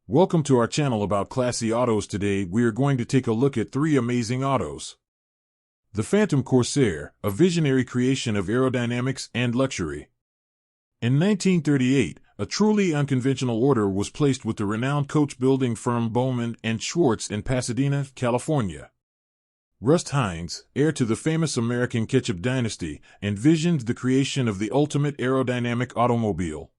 Welcome to our channel about classy autos. Today we are going to take a look at three amazing autos. The Phantom Corsair, a visionary creation of aerodynamics and luxury. In 1938, a truly unconventional order was placed with the renowned coach-building firm Bowman and Schwartz in Pasadena, California. Rust Heinz, heir to the famous American ketchup dynasty, envisioned the creation of the ultimate aerodynamic automobile.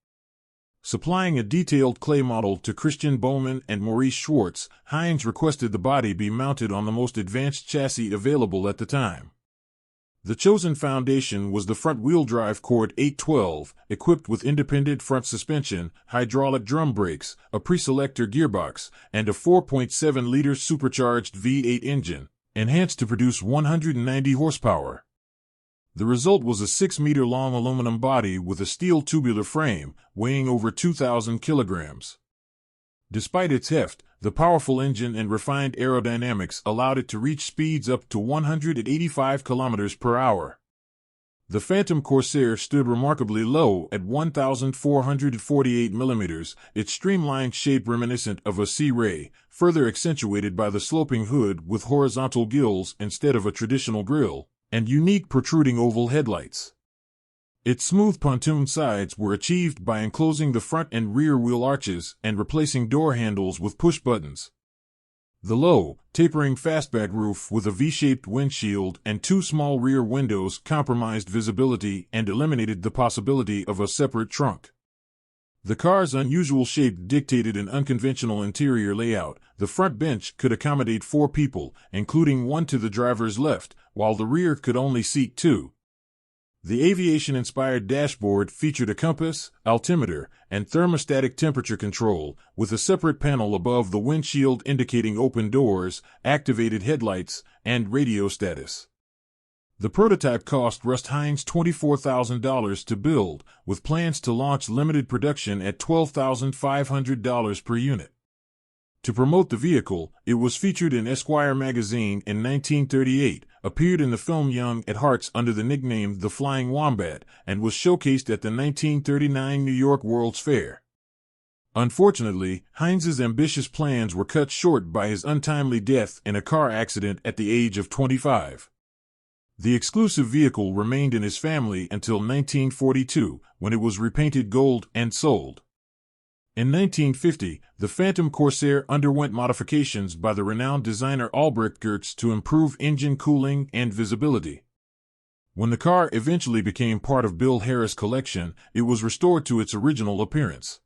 Supplying a detailed clay model to Christian Bowman and Maurice Schwartz, Heinz requested the body be mounted on the most advanced chassis available at the time. The chosen foundation was the front-wheel drive Cord 812, equipped with independent front suspension, hydraulic drum brakes, a pre-selector gearbox, and a 4.7-liter supercharged V8 engine, enhanced to produce 190 horsepower. The result was a 6-meter-long aluminum body with a steel tubular frame, weighing over 2,000 kilograms. Despite its heft, the powerful engine and refined aerodynamics allowed it to reach speeds up to 185 kilometers per hour. The Phantom Corsair stood remarkably low at 1,448 millimeters, its streamlined shape reminiscent of a sea ray, further accentuated by the sloping hood with horizontal gills instead of a traditional grille, and unique protruding oval headlights. Its smooth pontoon sides were achieved by enclosing the front and rear wheel arches and replacing door handles with push buttons. The low, tapering fastback roof with a V-shaped windshield and two small rear windows compromised visibility and eliminated the possibility of a separate trunk. The car's unusual shape dictated an unconventional interior layout. The front bench could accommodate 4 people, including one to the driver's left, while the rear could only seat 2. The aviation-inspired dashboard featured a compass, altimeter, and thermostatic temperature control, with a separate panel above the windshield indicating open doors, activated headlights, and radio status. The prototype cost Rust Heinz $24,000 to build, with plans to launch limited production at $12,500 per unit. To promote the vehicle, it was featured in Esquire magazine in 1938, appeared in the film Young at Hearts under the nickname The Flying Wombat, and was showcased at the 1939 New York World's Fair. Unfortunately, Heinz's ambitious plans were cut short by his untimely death in a car accident at the age of 25. The exclusive vehicle remained in his family until 1942, when it was repainted gold and sold. In 1950, the Phantom Corsair underwent modifications by the renowned designer Albrecht Goertz to improve engine cooling and visibility. When the car eventually became part of Bill Harris' collection, it was restored to its original appearance.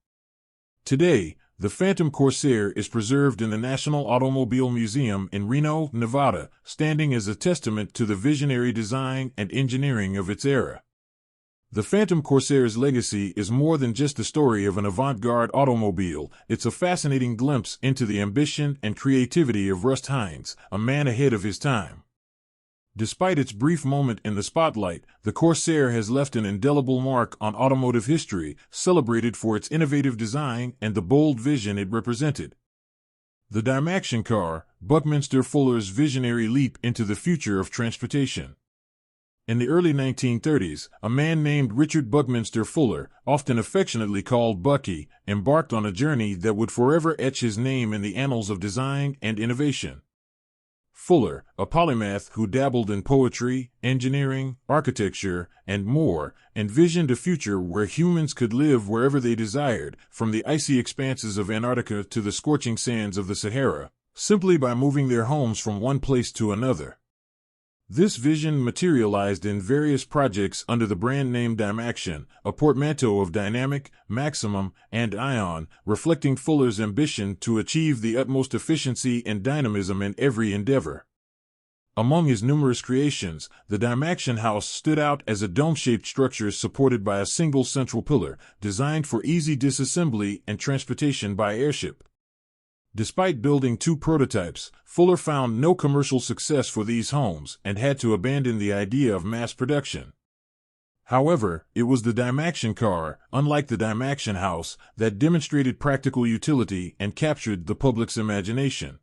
Today, the Phantom Corsair is preserved in the National Automobile Museum in Reno, Nevada, standing as a testament to the visionary design and engineering of its era. The Phantom Corsair's legacy is more than just the story of an avant-garde automobile. It's a fascinating glimpse into the ambition and creativity of Rust Heinz, a man ahead of his time. Despite its brief moment in the spotlight, the Corsair has left an indelible mark on automotive history, celebrated for its innovative design and the bold vision it represented. The Dymaxion Car, Buckminster Fuller's visionary leap into the future of transportation. In the early 1930s, a man named Richard Buckminster Fuller, often affectionately called Bucky, embarked on a journey that would forever etch his name in the annals of design and innovation. Fuller, a polymath who dabbled in poetry, engineering, architecture, and more, envisioned a future where humans could live wherever they desired, from the icy expanses of Antarctica to the scorching sands of the Sahara, simply by moving their homes from one place to another. This vision materialized in various projects under the brand name Dymaxion, a portmanteau of dynamic, maximum, and ion, reflecting Fuller's ambition to achieve the utmost efficiency and dynamism in every endeavor. Among his numerous creations, the Dymaxion house stood out as a dome-shaped structure supported by a single central pillar, designed for easy disassembly and transportation by airship. Despite building 2 prototypes, Fuller found no commercial success for these homes and had to abandon the idea of mass production. However, it was the Dymaxion Car, unlike the Dymaxion house, that demonstrated practical utility and captured the public's imagination.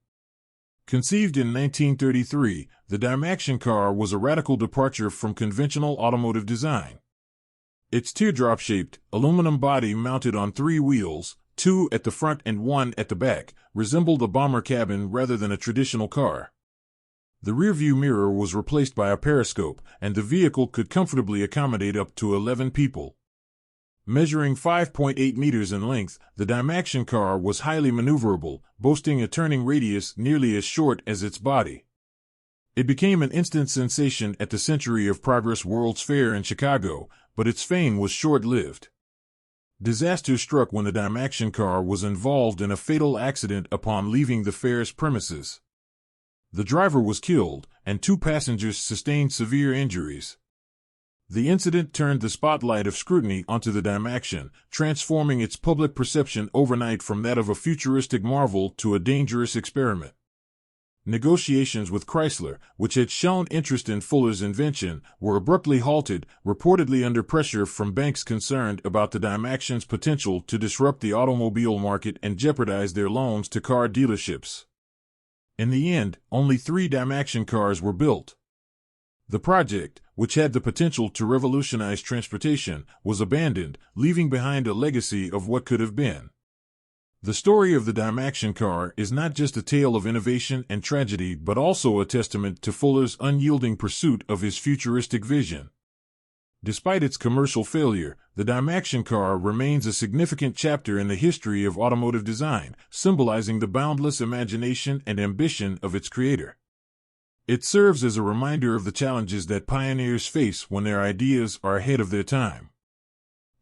Conceived in 1933, the Dymaxion Car was a radical departure from conventional automotive design. Its teardrop-shaped, aluminum body mounted on 3 wheels, two at the front and one at the back, resembled a bomber cabin rather than a traditional car. The rearview mirror was replaced by a periscope, and the vehicle could comfortably accommodate up to 11 people. Measuring 5.8 meters in length, the Dymaxion car was highly maneuverable, boasting a turning radius nearly as short as its body. It became an instant sensation at the Century of Progress World's Fair in Chicago, but its fame was short-lived. Disaster struck when the Dymaxion car was involved in a fatal accident upon leaving the fair's premises. The driver was killed, and 2 passengers sustained severe injuries. The incident turned the spotlight of scrutiny onto the Dymaxion, transforming its public perception overnight from that of a futuristic marvel to a dangerous experiment. Negotiations with Chrysler, which had shown interest in Fuller's invention, were abruptly halted, reportedly under pressure from banks concerned about the Dymaxion's potential to disrupt the automobile market and jeopardize their loans to car dealerships. In the end, only 3 Dymaxion cars were built. The project, which had the potential to revolutionize transportation, was abandoned, leaving behind a legacy of what could have been. The story of the Dymaxion car is not just a tale of innovation and tragedy but also a testament to Fuller's unyielding pursuit of his futuristic vision. Despite its commercial failure, the Dymaxion car remains a significant chapter in the history of automotive design, symbolizing the boundless imagination and ambition of its creator. It serves as a reminder of the challenges that pioneers face when their ideas are ahead of their time.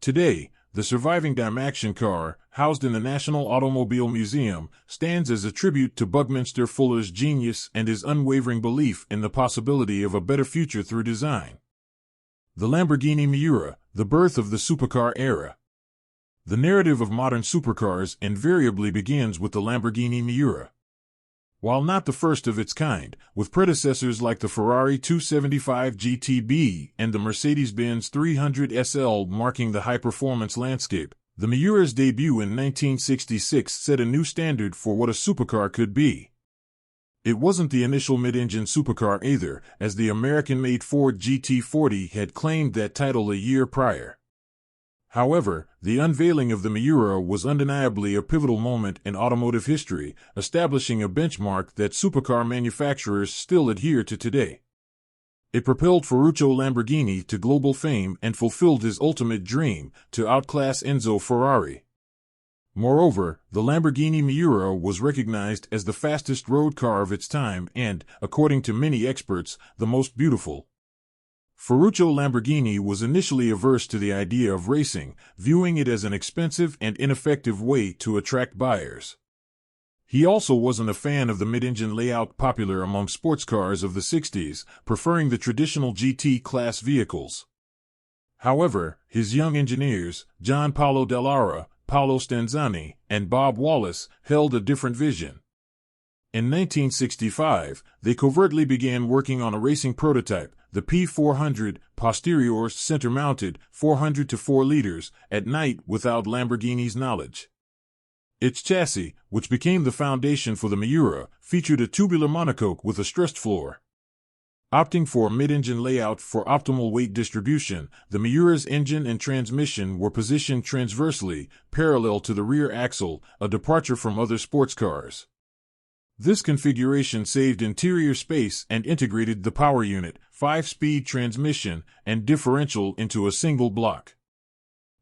Today, the surviving Dymaxion car, housed in the National Automobile Museum, stands as a tribute to Buckminster Fuller's genius and his unwavering belief in the possibility of a better future through design. The Lamborghini Miura, the birth of the supercar era. The narrative of modern supercars invariably begins with the Lamborghini Miura. While not the first of its kind, with predecessors like the Ferrari 275 GTB and the Mercedes-Benz 300 SL marking the high-performance landscape, the Miura's debut in 1966 set a new standard for what a supercar could be. It wasn't the initial mid-engine supercar either, as the American-made Ford GT40 had claimed that title a year prior. However, the unveiling of the Miura was undeniably a pivotal moment in automotive history, establishing a benchmark that supercar manufacturers still adhere to today. It propelled Ferruccio Lamborghini to global fame and fulfilled his ultimate dream, to outclass Enzo Ferrari. Moreover, the Lamborghini Miura was recognized as the fastest road car of its time and, according to many experts, the most beautiful. Ferruccio Lamborghini was initially averse to the idea of racing, viewing it as an expensive and ineffective way to attract buyers. He also wasn't a fan of the mid-engine layout popular among sports cars of the 60s, preferring the traditional GT-class vehicles. However, his young engineers, Gian Paolo Dallara, Paolo Stanzani, and Bob Wallace, held a different vision. In 1965, they covertly began working on a racing prototype, the P400, posterior center-mounted, 400 to 4 liters, at night without Lamborghini's knowledge. Its chassis, which became the foundation for the Miura, featured a tubular monocoque with a stressed floor. Opting for a mid-engine layout for optimal weight distribution, the Miura's engine and transmission were positioned transversely, parallel to the rear axle, a departure from other sports cars. This configuration saved interior space and integrated the power unit, 5-speed transmission, and differential into a single block.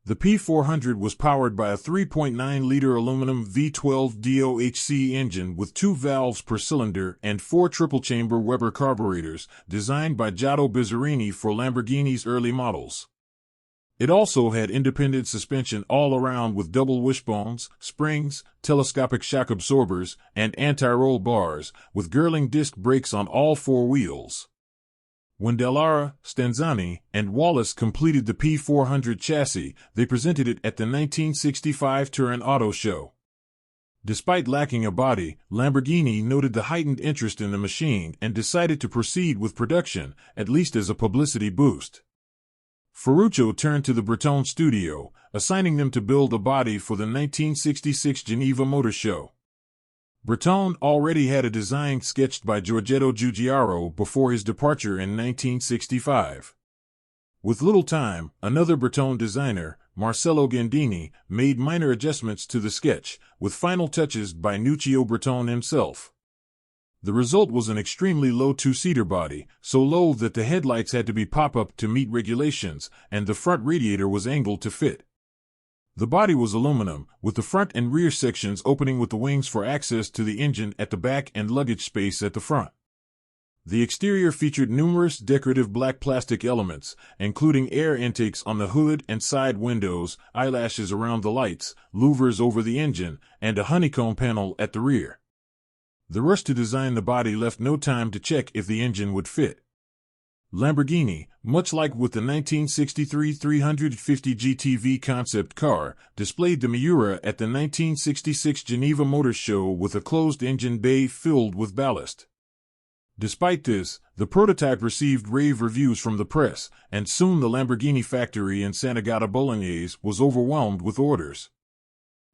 The P400 was powered by a 3.9-liter aluminum V12 DOHC engine with 2 valves per cylinder and 4 triple-chamber Weber carburetors, designed by Giotto Bizzarini for Lamborghini's early models. It also had independent suspension all around with double wishbones, springs, telescopic shock absorbers, and anti-roll bars, with Girling disc brakes on all 4 wheels. When Dallara, Stanzani, and Wallace completed the P400 chassis, they presented it at the 1965 Turin Auto Show. Despite lacking a body, Lamborghini noted the heightened interest in the machine and decided to proceed with production, at least as a publicity boost. Ferruccio turned to the Breton studio, assigning them to build a body for the 1966 Geneva Motor Show. Breton already had a design sketched by Giorgetto Giugiaro before his departure in 1965. With little time, another Breton designer, Marcello Gandini, made minor adjustments to the sketch, with final touches by Nuccio Bertone himself. The result was an extremely low two-seater body, so low that the headlights had to be pop-up to meet regulations, and the front radiator was angled to fit. The body was aluminum, with the front and rear sections opening with the wings for access to the engine at the back and luggage space at the front. The exterior featured numerous decorative black plastic elements, including air intakes on the hood and side windows, eyelashes around the lights, louvers over the engine, and a honeycomb panel at the rear. The rush to design the body left no time to check if the engine would fit. Lamborghini, much like with the 1963 350 GTV concept car, displayed the Miura at the 1966 Geneva Motor Show with a closed-engine bay filled with ballast. Despite this, the prototype received rave reviews from the press, and soon the Lamborghini factory in Sant'Agata Bolognese was overwhelmed with orders.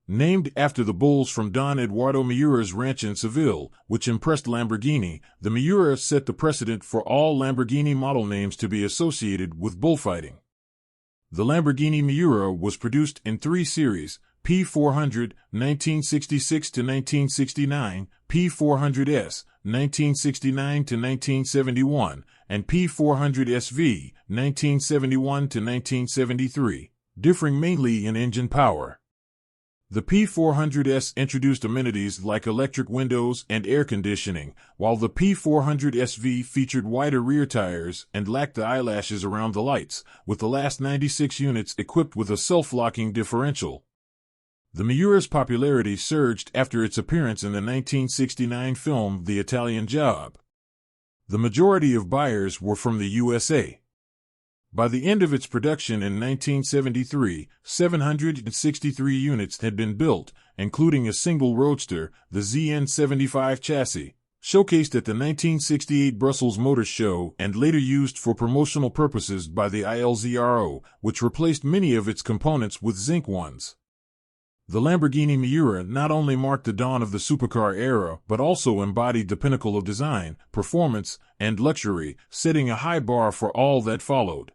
Named after the bulls from Don Eduardo Miura's ranch in Seville, which impressed Lamborghini, the Miura set the precedent for all Lamborghini model names to be associated with bullfighting. The Lamborghini Miura was produced in 3 series: P400, 1966–1969, P400S, 1969–1971, and P400SV, 1971–1973, differing mainly in engine power. The P400S introduced amenities like electric windows and air conditioning, while the P400SV featured wider rear tires and lacked the eyelashes around the lights, with the last 96 units equipped with a self-locking differential. The Miura's popularity surged after its appearance in the 1969 film The Italian Job. The majority of buyers were from the USA. By the end of its production in 1973, 763 units had been built, including a single roadster, the ZN75 chassis, showcased at the 1968 Brussels Motor Show and later used for promotional purposes by the ILZRO, which replaced many of its components with zinc ones. The Lamborghini Miura not only marked the dawn of the supercar era but also embodied the pinnacle of design, performance, and luxury, setting a high bar for all that followed.